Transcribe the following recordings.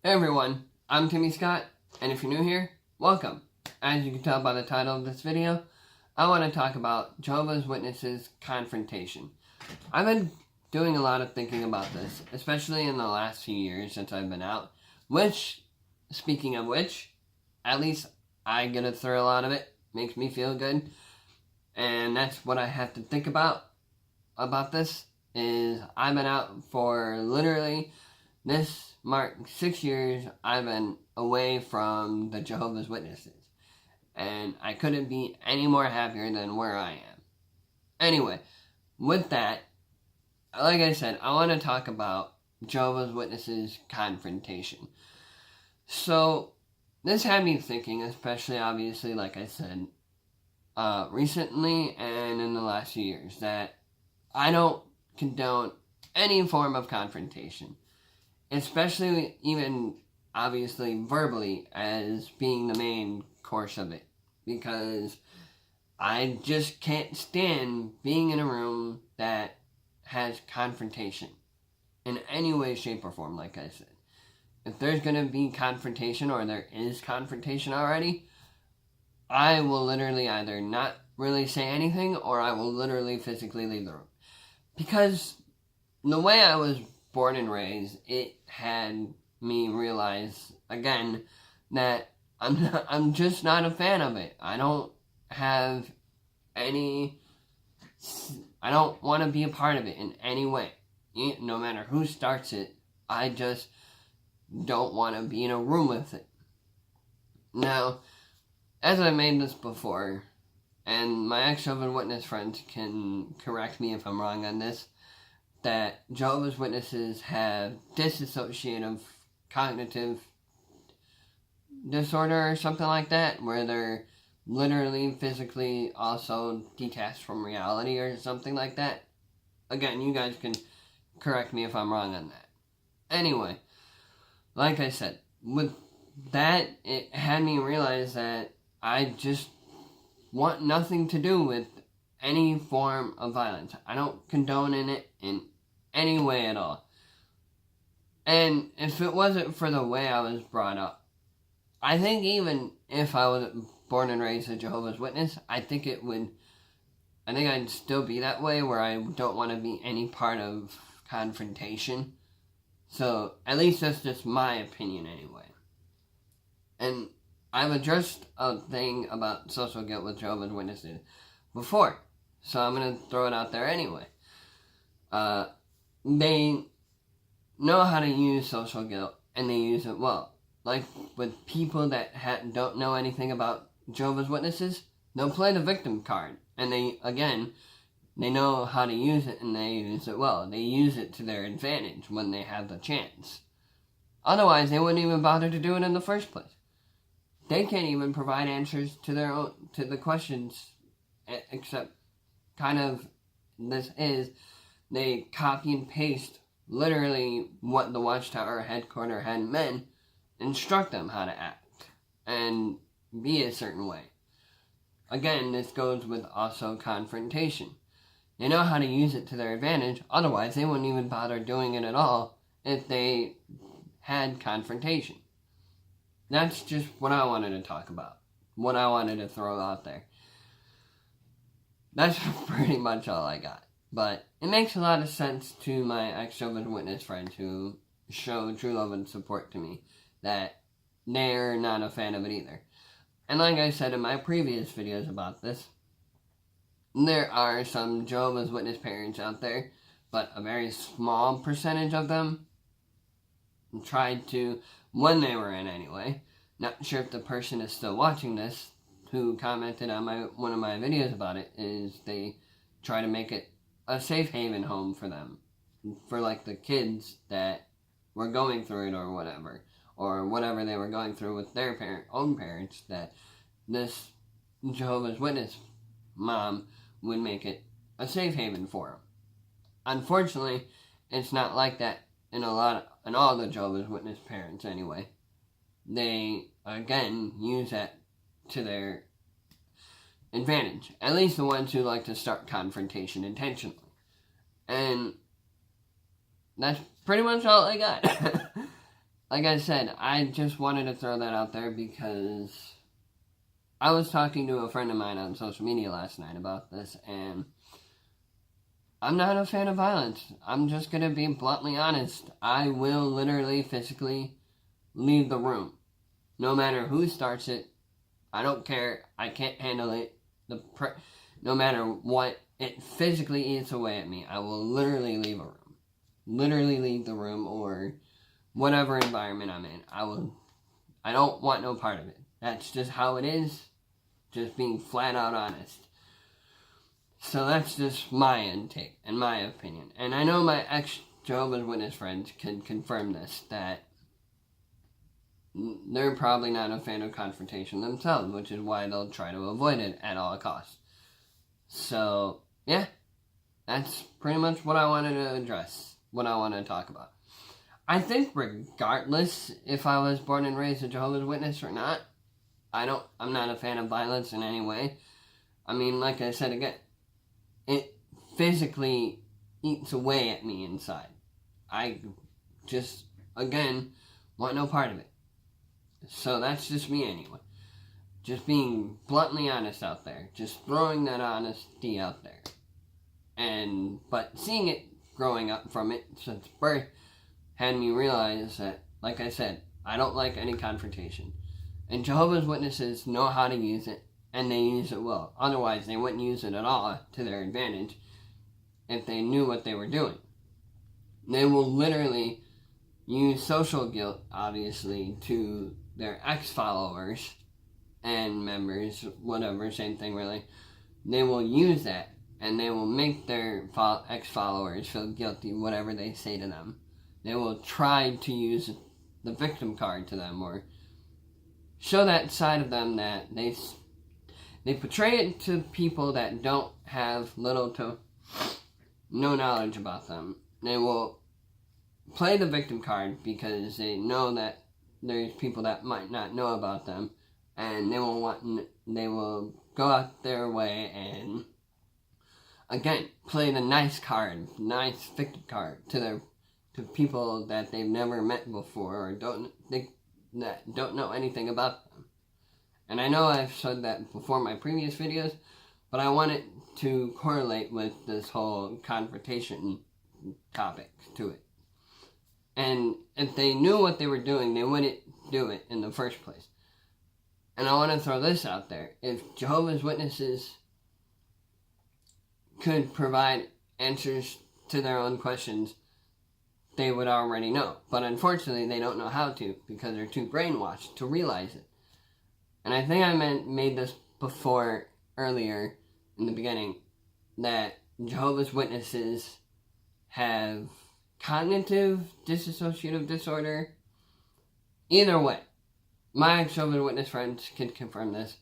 Hey everyone, I'm Timmy Scott, and if you're new here, welcome. As you can tell by the title of this video, I want to talk about Jehovah's Witnesses confrontation. I've been doing a lot of thinking about this, especially in the last few years since I've been out, which, speaking of which, at least I get a thrill out of it, makes me feel good, and that's what I have to think about this, is I've been out for literally this marked 6 years. I've been away from the Jehovah's Witnesses. And I couldn't be any more happier than where I am. Anyway, with that, like I said, I want to talk about Jehovah's Witnesses confrontation. So, this had me thinking, especially obviously, like I said, recently and in the last few years, that I don't condone any form of confrontation. Especially even, obviously, verbally as being the main course of it. Because I just can't stand being in a room that has confrontation. In any way, shape, or form, like I said. If there's going to be confrontation, or there is confrontation already, I will literally either not really say anything, or I will literally physically leave the room. Because the way I was born and raised, it had me realize again that I'm just not a fan of it. I don't want to be a part of it in any way. No matter who starts it, I just don't want to be in a room with it. Now, as I made this before, and my ex-Jehovah's Witness friends can correct me if I'm wrong on this, that Jehovah's Witnesses have dissociative cognitive disorder or something like that, where they're literally physically also detached from reality or something like that. Again, you guys can correct me if I'm wrong on that. Anyway, like I said, with that, it had me realize that I just want nothing to do with any form of violence. I don't condone it in any way at all. And if it wasn't for the way I was brought up, I think even if I was born and raised a Jehovah's Witness, I think I'd still be that way, where I don't want to be any part of confrontation. So, at least that's just my opinion anyway. And I've addressed a thing about social guilt with Jehovah's Witnesses before, so I'm going to throw it out there anyway. They know how to use social guilt, and they use it well. Like with people that don't know anything about Jehovah's Witnesses, they'll play the victim card, and they know how to use it, and they use it well. They use it to their advantage when they have the chance. Otherwise, they wouldn't even bother to do it in the first place. They can't even provide answers to the questions, except they copy and paste literally what the Watchtower headquarters had meant, instruct them how to act and be a certain way. Again, this goes with also confrontation. They know how to use it to their advantage, otherwise they wouldn't even bother doing it at all if they had confrontation. That's just what I wanted to talk about, what I wanted to throw out there. That's pretty much all I got. But it makes a lot of sense to my ex-Jehovah's Witness friends who show true love and support to me, that they're not a fan of it either. And like I said in my previous videos about this, there are some Jehovah's Witness parents out there, but a very small percentage of them tried to, when they were in anyway, not sure if the person is still watching this, who commented on one of my videos about it, is they try to make it a safe haven home for them, for like the kids that were going through it or whatever they were going through with their own parents, that this Jehovah's Witness mom would make it a safe haven for them. Unfortunately, it's not like that in all the Jehovah's Witness parents anyway. They, again, use that to their advantage. At least the ones who like to start confrontation intentionally. And that's pretty much all I got. like I said, I just wanted to throw that out there because I was talking to a friend of mine on social media last night about this, and I'm not a fan of violence. I'm just going to be bluntly honest. I will literally, physically leave the room. No matter who starts it, I don't care. I can't handle it. No matter what, it physically eats away at me. I will literally leave a room. Literally leave the room or whatever environment I'm in. I don't want no part of it. That's just how it is. Just being flat out honest. So that's just my intake and my opinion. And I know my ex-Jehovah's Witness friends can confirm this, that they're probably not a fan of confrontation themselves, which is why they'll try to avoid it at all costs. So, yeah, that's pretty much what I wanted to address, what I want to talk about. I think regardless if I was born and raised a Jehovah's Witness or not, I'm not a fan of violence in any way. I mean, like I said again, it physically eats away at me inside. I just, again, want no part of it. So that's just me anyway. Just being bluntly honest out there. Just throwing that honesty out there. But seeing it growing up from it since birth had me realize that, like I said, I don't like any confrontation. And Jehovah's Witnesses know how to use it, and they use it well. Otherwise, they wouldn't use it at all to their advantage if they knew what they were doing. They will literally use social guilt, obviously, to their ex-followers and members, whatever, same thing really. They will use that, and they will make their ex-followers feel guilty, whatever they say to them. They will try to use the victim card to them, or show that side of them that they portray it to people that don't have little to no knowledge about them. They will play the victim card because they know that there's people that might not know about them, and they will go out their way and again play the nice victim card to people that they've never met before or don't know anything about them. And I know I've said that before in my previous videos, but I want it to correlate with this whole confrontation topic to it. And if they knew what they were doing, they wouldn't do it in the first place. And I want to throw this out there. If Jehovah's Witnesses could provide answers to their own questions, they would already know. But unfortunately, they don't know how to because they're too brainwashed to realize it. And I think I made this before earlier in the beginning, that Jehovah's Witnesses have cognitive dissociative disorder. Either way, my Jehovah's Witness friends can confirm this.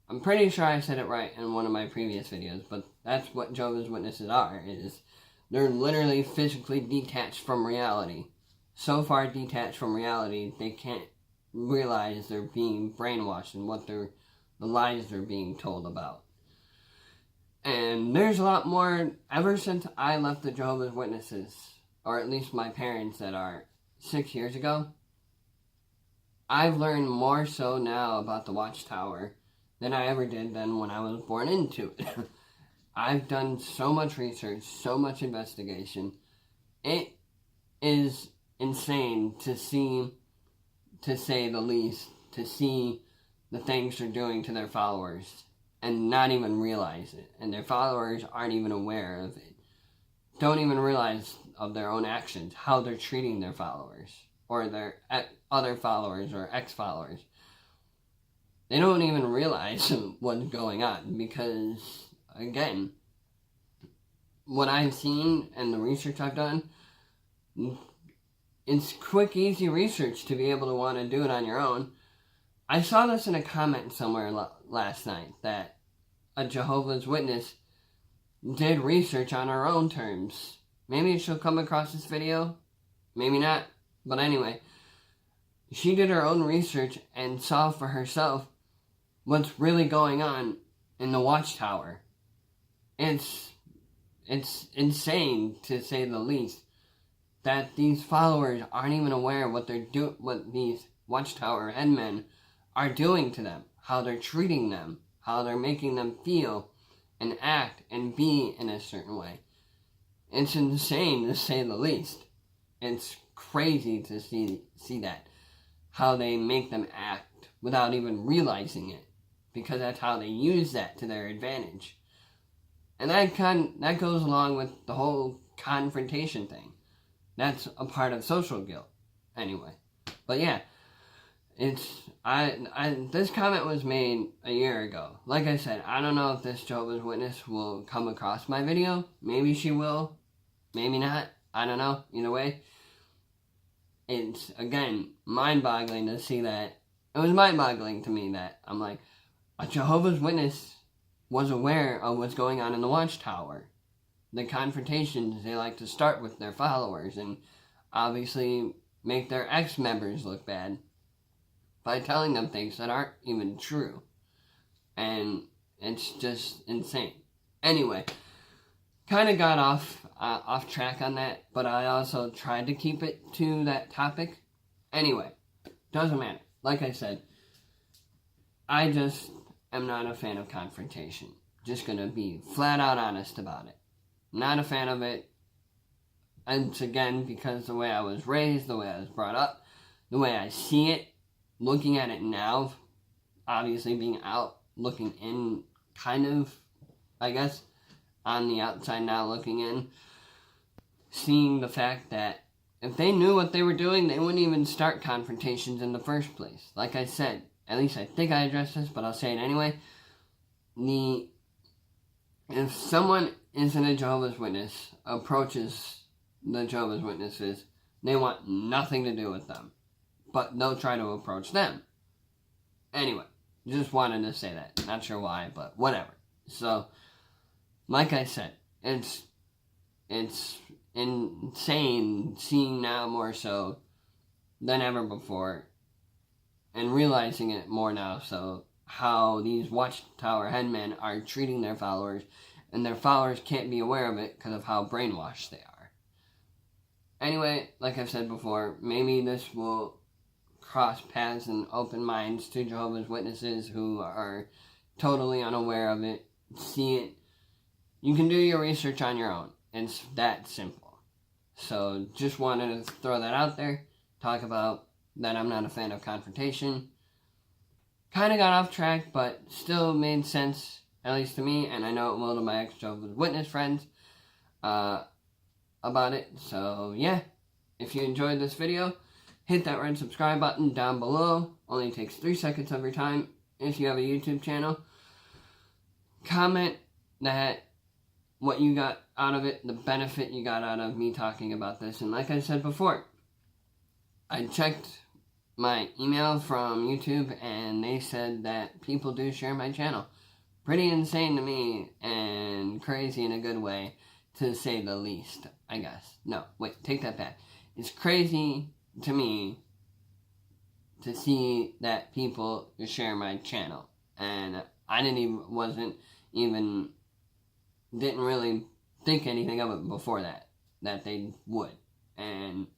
I'm pretty sure I said it right in one of my previous videos, but that's what Jehovah's Witnesses are, is they're literally physically detached from reality. So far detached from reality, they can't realize they're being brainwashed and the lies they're being told about. And there's a lot more. Ever since I left the Jehovah's Witnesses, or at least my parents that are 6 years ago, I've learned more so now about the Watchtower than I ever did than when I was born into it. I've done so much research, so much investigation. It is insane to see, to say the least, to see the things they're doing to their followers and not even realize it. And their followers aren't even aware of it. Don't even realize of their own actions, how they're treating their followers or their other followers or ex-followers. They don't even realize what's going on because, again, what I've seen and the research I've done, it's quick, easy research to be able to want to do it on your own. I saw this in a comment somewhere last night that a Jehovah's Witness did research on her own terms. Maybe she'll come across this video, maybe not, but anyway, she did her own research and saw for herself what's really going on in the Watchtower. It's insane, to say the least, that these followers aren't even aware of what these Watchtower headmen are doing to them, how they're treating them, how they're making them feel and act and be in a certain way. It's insane, to say the least. It's crazy to see that, how they make them act without even realizing it, because that's how they use that to their advantage. And that goes along with the whole confrontation thing. That's a part of social guilt, anyway. But yeah, this comment was made a year ago. Like I said, I don't know if this Jehovah's Witness will come across my video. Maybe she will, maybe not. I don't know. Either way, it's, again, mind-boggling to see that. It was mind-boggling to me that I'm like, a Jehovah's Witness was aware of what's going on in the Watchtower. The confrontations they like to start with their followers and obviously make their ex-members look bad by telling them things that aren't even true. And it's just insane. Anyway, kind of got off track on that, but I also tried to keep it to that topic. Anyway, doesn't matter. Like I said, I just am not a fan of confrontation. Just gonna be flat out honest about it. Not a fan of it. And it's, again, because the way I was raised, the way I was brought up, the way I see it, looking at it now, obviously being out, looking in, kind of, I guess, on the outside now looking in, seeing the fact that if they knew what they were doing, they wouldn't even start confrontations in the first place. Like I said, at least I think I addressed this, but I'll say it anyway. If someone isn't a Jehovah's Witness, approaches the Jehovah's Witnesses, they want nothing to do with them, but they'll try to approach them. Anyway, just wanted to say that. Not sure why, but whatever. So, like I said, it's insane seeing now more so than ever before, and realizing it more now so, how these Watchtower headmen are treating their followers, and their followers can't be aware of it because of how brainwashed they are. Anyway, like I've said before, maybe this will cross paths and open minds to Jehovah's Witnesses who are totally unaware of it, see it. You can do your research on your own. It's that simple. So, just wanted to throw that out there, talk about that I'm not a fan of confrontation. Kind of got off track, but still made sense, at least to me, and I know it will to my ex-Jehovah's Witness friends about it. So, yeah, if you enjoyed this video, hit that red subscribe button down below. Only takes 3 seconds of your time if you have a YouTube channel. Comment that what you got out of it, the benefit you got out of me talking about this. And like I said before, I checked my email from YouTube and they said that people do share my channel. Pretty insane to me, and crazy in a good way, to say the least, I guess. No, wait, take that back. It's crazy to me to see that people share my channel, and I didn't really think anything of it before that they would. And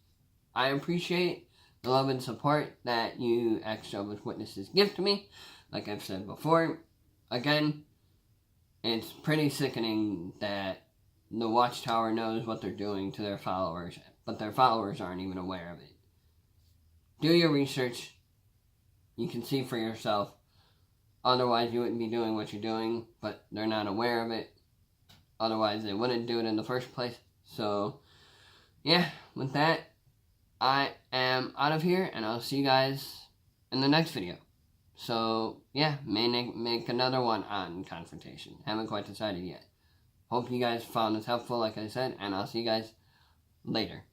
I appreciate the love and support that you ex-Jehovah's Witnesses give to me. Like I've said before, again, it's pretty sickening that the Watchtower knows what they're doing to their followers, but their followers aren't even aware of it. Do your research. You can see for yourself. Otherwise, you wouldn't be doing what you're doing, but they're not aware of it. Otherwise, they wouldn't do it in the first place. So, yeah, with that, I am out of here, and I'll see you guys in the next video. So, yeah, may make another one on confrontation. Haven't quite decided yet. Hope you guys found this helpful, like I said, and I'll see you guys later.